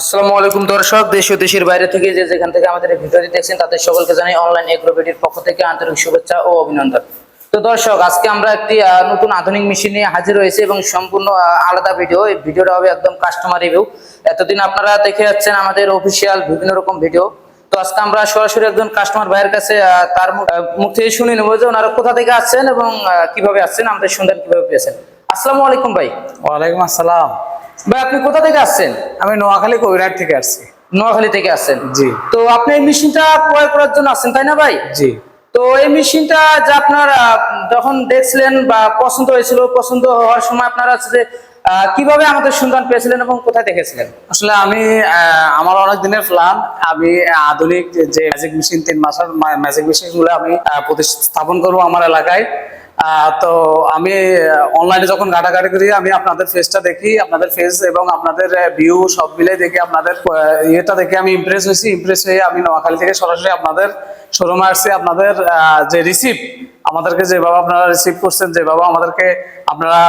আসসালামু আলাইকুম দর্শক, দেশ ও দেশের বাইরে থেকে যে যেখান থেকে আমাদের এই ভিডিওটি দেখছেন তাদের সকলকে জানাই অনলাইন এগ্রোবিডির পক্ষ থেকে আন্তরিক শুভেচ্ছা ও অভিনন্দন। তো দর্শক, আজকে আমরা একটি নতুন আধুনিক মেশিন নিয়ে হাজির হয়েছি এবং সম্পূর্ণ আলাদা ভিডিও। এই ভিডিওটা হবে একদম কাস্টমার রিভিউ। এতদিন আপনারা দেখে যাচ্ছেন আমাদের অফিসিয়াল বিভিন্ন রকম ভিডিও, তো আজকে আমরা সরাসরি একজন কাস্টমার ভাইয়ের কাছে তার মুখ থেকে শুনে নেবো যে ওনারা কোথা থেকে আসছেন এবং কিভাবে আসছেন, আমাদের সন্ধান কিভাবে পেয়েছেন। আসসালামু আলাইকুম ভাই। ওয়ালাইকুম আসসালাম। ভাই, আপনি কোথা থেকে আসছেন? আমি নোয়াখালী কবিরহাট থেকে আসছি। নোয়াখালী থেকে আসছেন? জি। তো আপনি এই মেশিনটা ক্রয় করার জন্য আসছেন, তাই না ভাই? জি। তো এই মেশিনটা যে আপনার যখন দেখছিলেন বা পছন্দ হয়েছিল, পছন্দ হওয়ার সময় আপনারা হচ্ছে যে কিভাবে আমাদের সন্ধান পেয়েছিলেন এবং কোথায় দেখেছিলেন? আসলে আমি আমার অনেক দিনের প্ল্যান, আমি আধুনিক যে ম্যাজিক মেশিন 3 মাসের ম্যাজিক মেশিন গুলো আমি প্রতিস্থাপন করবো আমার এলাকায়। তো আমি অনলাইনে যখন ঘাটাঘাটি করি, আমি আপনাদের ফেসটা দেখি, আপনাদের ফেস এবং আপনাদের ভিউ সব মিলে দেখি, আপনাদের ইয়েটা দেখে আমি ইমপ্রেস হয়ে আমি নোয়াখালী থেকে সরাসরি আপনাদের শোরুমে আসছি। আপনাদের যে আমাদেরকে যেভাবে আপনারা রিসিভ করছেন, যেভাবে আমাদেরকে আপনারা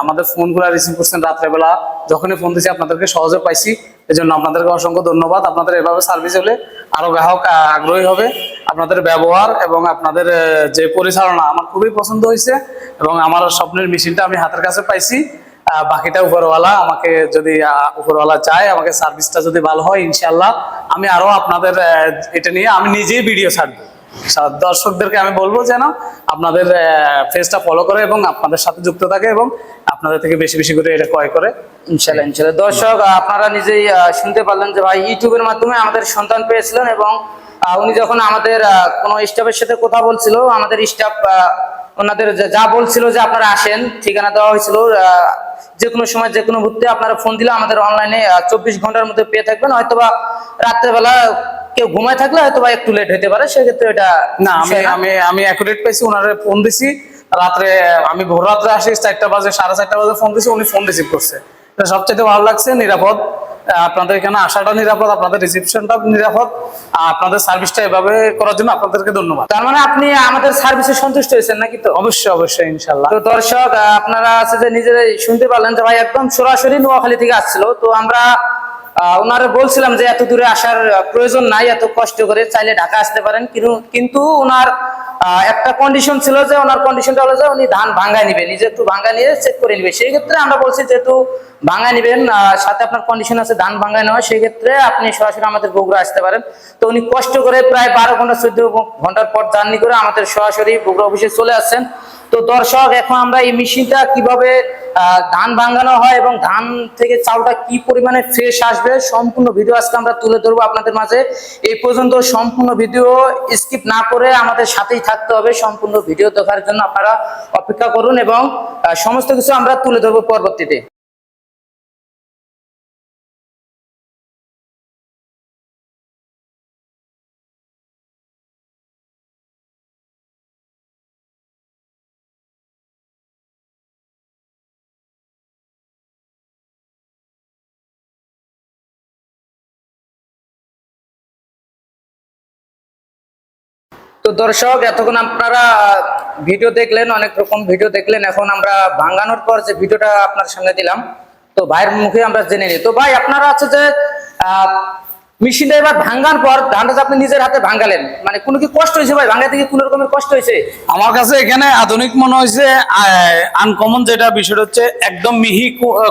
আমাদের ফোনগুলো রিসিভ করছেন রাত্রেবেলা, যখনই ফোন দিয়েছি আপনাদেরকে সহজে পাইছি। এই জন্য আপনাদেরকে অসংখ্য ধন্যবাদ। আপনাদের এভাবে সার্ভিস হলে আরো গ্রাহক আগ্রহী হবে। আপনাদের ব্যবহার এবং আপনাদের যে পরিচালনা আমার খুবই পছন্দ হয়েছে এবং আমার স্বপ্নের মেশিনটা আমি হাতের কাছে পাইছি। বাকিটা উপরওয়ালা আমাকে যদি উপরওয়ালা চায়, আমাকে সার্ভিসটা যদি ভালো হয়, ইনশাল্লাহ আমি আরো আপনাদের এটা নিয়ে আমি নিজেই ভিডিও ছাড়বো। দর্শকদেরকে আমি বলবো যেন আপনাদের পেজটা ফলো করে এবং আপনাদের সাথে যুক্ত থাকে এবং আপনাদের থেকে বেশি বেশি করে এটা ক্রয় করে। ইনশাল্লাহ ইনশাল্লাহ। দর্শক, আপনারা নিজেই শুনতে পারলেন যে ভাই ইউটিউবের মাধ্যমে আমাদের সন্ধান পেয়েছিলেন এবং উনি যখন আমাদের কোনো স্টাফের সাথে কথা বলছিল, আমাদের স্টাফ ওনাদের যা বলছিল যে আপনারা আসেন, ঠিকানা দেওয়া হয়েছিল, যে কোনো সময় যে কোনো মুহূর্তে আপনারা ফোন দিলে আমাদের অনলাইনে 24 ঘন্টার মধ্যে পেয়ে থাকবেন। হয়তোবা রাত্রেবেলা কেউ ঘুমায় থাকলে হয়তোবা একটু লেট হতে পারে, সেক্ষেত্রে এটা না, আমি অ্যাকুরেট পাইছি। ওনারে ফোন দিছি রাত্রে, আমি ভোর রাত্রে আসি 4টা বাজে, 4:30 বাজে ফোন দিছি, উনি ফোন রিসিভ করছে। এটা সবচেয়ে ভালো লাগছে। নিরাপদ, আপনাদের এখানে আসাটা নিরাপদ, আপনাদের রিসিপশনটা নিরাপদ, আপনাদের সার্ভিসটা এভাবে করার জন্য আপনাদেরকে ধন্যবাদ। তার মানে আপনি আমাদের সার্ভিসে সন্তুষ্ট হয়েছেন নাকি? তো অবশ্যই অবশ্যই, ইনশাল্লাহ। তো দর্শক, আপনারা আছে যে নিজেরাই শুনতে পারলেন যে ভাই একদম সরাসরি নোয়াখালী থেকে আসছিল। তো আমরা ওনারা বলছিলাম যে এত দূরে আসার প্রয়োজন নাই, এত কষ্ট করে চাইলে ঢাকা আসতে পারেন, কিন্তু ওনার একটা কন্ডিশন ছিল, যে ওনার কন্ডিশনটা হলো যে উনি ধান ভাঙ্গায় নিবে, নিজে একটু ভাঙ্গা নিয়ে চেক করে নিবে। সেই ক্ষেত্রে আমরা বলছি যেহেতু ভাঙ্গায় নিবেন, সাথে আপনার কন্ডিশন আছে ধান ভাঙ্গায় নেওয়া, সেই ক্ষেত্রে আপনি সরাসরি আমাদের বগুড়া আসতে পারেন। তো উনি কষ্ট করে প্রায় 12 ঘন্টা 14 ঘন্টার পর জার্নি করে আমাদের সরাসরি বগুড়া অফিসে চলে আসছেন। তো দর্শক, এখন আমরা এই মেশিনটা কিভাবে ধান ভাঙানো হয় এবং ধান থেকে চাউলটা কি পরিমাণে ফ্রেশ আসবে, সম্পূর্ণ ভিডিও আজকে আমরা তুলে ধরবো আপনাদের মাঝে। এই পর্যন্ত সম্পূর্ণ ভিডিও স্কিপ না করে আমাদের সাথেই থাকতে হবে। সম্পূর্ণ ভিডিও দেখার জন্য আপনারা অপেক্ষা করুন এবং সমস্ত কিছু আমরা তুলে ধরবো পরবর্তীতে। তো দর্শক, এতক্ষণ আপনারা ভিডিও দেখলেন, অনেক রকম ভিডিও দেখলেন। এখন আমরা ভাঙানোর পর যে ভিডিওটা আপনার সামনে দিলাম, তো ভাইয়ের মুখে আমরা জেনে নিই। তো ভাই, আপনারা আছে যে মেশিনটা এবার ভাঙার পর ধানটা যে আপনি নিজের হাতে ভাঙালেন, মানে কোনো কি কষ্ট হয়েছে ভাই? ভাঙাতে কি কোনো রকমের কষ্ট হয়েছে? আমার কাছে এখানে আধুনিক মনে হয়েছে। আনকমন যেটা বিষয়টা হচ্ছে একদম মিহি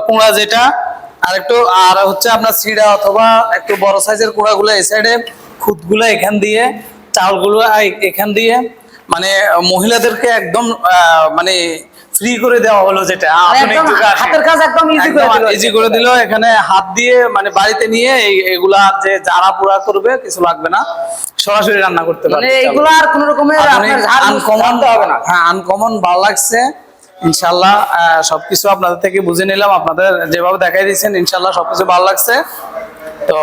কুড়া যেটা, আর হচ্ছে আপনার সিডা অথবা একটু বড় সাইজের কুড়াগুলো এই সাইডে, খুদগুলো এখান দিয়ে, চাউলগুলো এখান দিয়ে, মানে মহিলাদেরকে একদম মানে ফ্রি করে দেওয়া হলো, যেটা হাতের কাজ একদম ইজি করে দিল। এখানে হাত দিয়ে মানে বাড়িতে নিয়ে এগুলা যে জারা পোড়া করবে কিছু লাগবে না, সরাসরি রান্না করতে পারবে। মানে এগুলো আর কোনো রকমের আনকমন হবে না। হ্যাঁ, আনকমন ভালো লাগছে। ইনশাল্লাহ সবকিছু আপনাদের থেকে বুঝে নিলাম, আপনাদের যেভাবে দেখাই দিয়েছেন ইনশাল্লাহ সবকিছু ভালো লাগছে। তো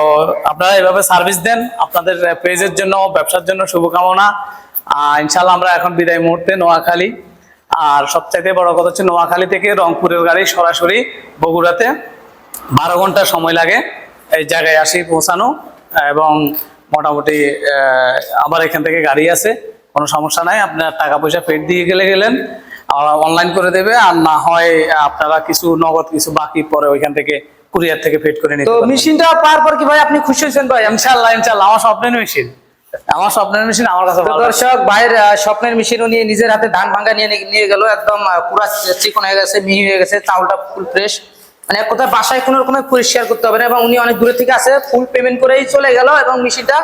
আপনারা এভাবে সার্ভিস দেন, আপনাদের পেজের জন্য, ব্যবসার জন্য শুভকামনা। ইনশাল্লাহ আমরা এখন বিদায় মুহূর্তে নোয়াখালী। আর সবচাইতে বড় কথা হচ্ছে নোয়াখালী থেকে রংপুরের গাড়ি সরাসরি বগুড়াতে 12 ঘন্টা সময় লাগে এই জায়গায় আসি পৌঁছানো, এবং মোটামুটি আবার এখান থেকে গাড়ি আছে, কোনো সমস্যা নাই। আপনার টাকা পয়সা পেড দিয়ে গেলেন। অনলাইন করে দেবে, আর না হয় আপনারা কিছু নগদ কিছু বাকি পরে ওইখান থেকে কুরিয়ার থেকে ফিট করে নিতে তো পারবেন। মেশিনটা পাওয়ার পর কি ভাই আপনি খুশি হয়েছেন ভাই? ইনশাল্লাহ ইনশাল্লাহ, আমার স্বপ্নের মেশিন, আমার স্বপ্নের মেশিন আমার কাছে তো ভালো লাগছে। দর্শক, ভাইয়ের স্বপ্নের মেশিন উনি নিজের হাতে ধান ভাঙ্গা নিয়ে গেল, একদম পুরা চিকন হয়ে গেছে, মিহি হয়ে গেছে, চাউলটা ফুল ফ্রেশ, মানে এক কথায় বাসায় কোনো রকমের পরিষ্কার করতে হবে না। এবং উনি অনেক দূরে থেকে আসে, ফুল পেমেন্ট করেই চলে গেল এবং মেশিনটা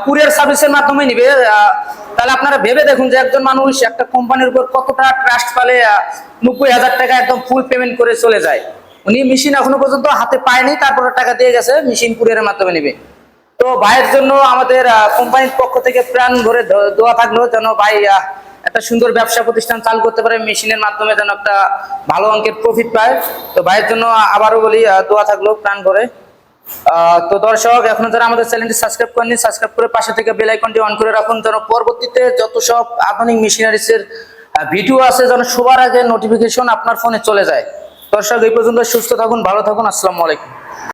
কুরিয়ার সার্ভিসের মাধ্যমে নিবে। তাহলে আপনারা ভেবে দেখুন যে একজন মানুষ একটা কোম্পানির উপর কতটা ট্রাস্ট পালে 90,000 টাকা একদম ফুল পেমেন্ট করে চলে যায়। উনি মেশিন এখনো পর্যন্ত হাতে পায়নি, তারপরে টাকা দিয়ে গেছে, মেশিন কুরিয়ারের মাধ্যমে নিবে। তো ভাইয়ের জন্য আমাদের কোম্পানির পক্ষ থেকে প্রাণ ভরে দোয়া থাকলো, যেন ভাই একটা সুন্দর ব্যবসা প্রতিষ্ঠান চালু করতে পারে, মেশিনের মাধ্যমে যেন একটা ভালো অঙ্কের প্রফিট পায়। তো ভাইয়ের জন্য আবারও বলি দোয়া থাকলো প্রাণ ভরে। তো দর্শক, এখনো যারা আমাদের চ্যানেলটি সাবস্ক্রাইব করেনি, সাবস্ক্রাইব করে পাশে থেকে বেল আইকনটি অন করে রাখুন, যেন পরবর্তীতে যত সব আধুনিক মেশিনারিজের ভিডিও আছে যেন সবার আগে নোটিফিকেশন আপনার ফোনে চলে যায়। দর্শক, এই পর্যন্ত সুস্থ থাকুন, ভালো থাকুন, আসসালামু আলাইকুম।